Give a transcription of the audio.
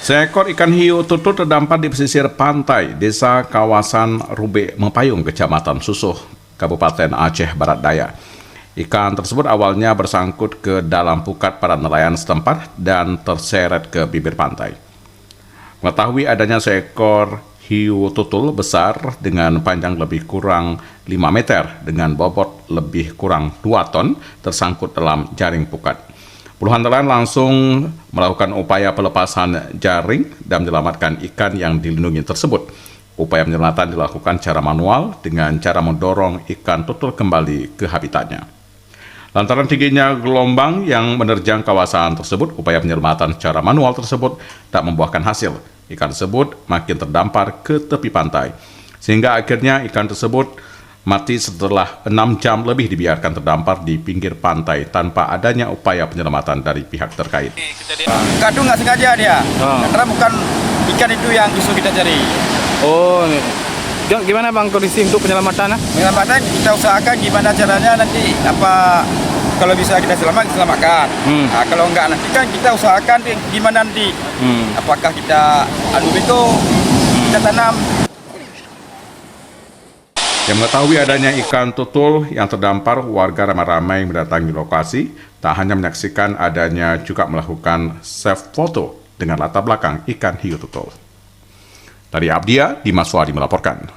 Seekor ikan hiu tutul terdampar di pesisir pantai desa kawasan Rube Mempayung, Kecamatan Susuh, Kabupaten Aceh Barat Daya. Ikan tersebut awalnya bersangkut ke dalam pukat para nelayan setempat dan terseret ke bibir pantai. Mengetahui adanya seekor hiu tutul besar dengan panjang lebih kurang 5 meter dengan bobot lebih kurang 2 ton tersangkut dalam jaring pukat. Puluhan nelayan langsung melakukan upaya pelepasan jaring dan menyelamatkan ikan yang dilindungi tersebut. Upaya penyelamatan dilakukan secara manual dengan cara mendorong ikan tutul kembali ke habitatnya. Lantaran tingginya gelombang yang menerjang kawasan tersebut, upaya penyelamatan secara manual tersebut tak membuahkan hasil. Ikan tersebut makin terdampar ke tepi pantai, sehingga akhirnya ikan tersebut mati setelah 6 jam lebih dibiarkan terdampar di pinggir pantai tanpa adanya upaya penyelamatan dari pihak terkait. Kadung nggak sengaja dia, karena bukan ikan itu yang justru kita cari. Oh, gimana bang kondisi untuk penyelamatan? Penyelamatan kita usahakan gimana caranya nanti kalau bisa kita selamatkan. Nah, kalau enggak nanti kan kita usahakan gimana nanti. Apakah kita itu kita tanam. Yang mengetahui adanya ikan tutul yang terdampar, warga ramai-ramai mendatangi lokasi, tak hanya menyaksikan adanya juga melakukan self foto dengan latar belakang ikan hiu tutul. Dari Abdia, Dimas Wadi melaporkan.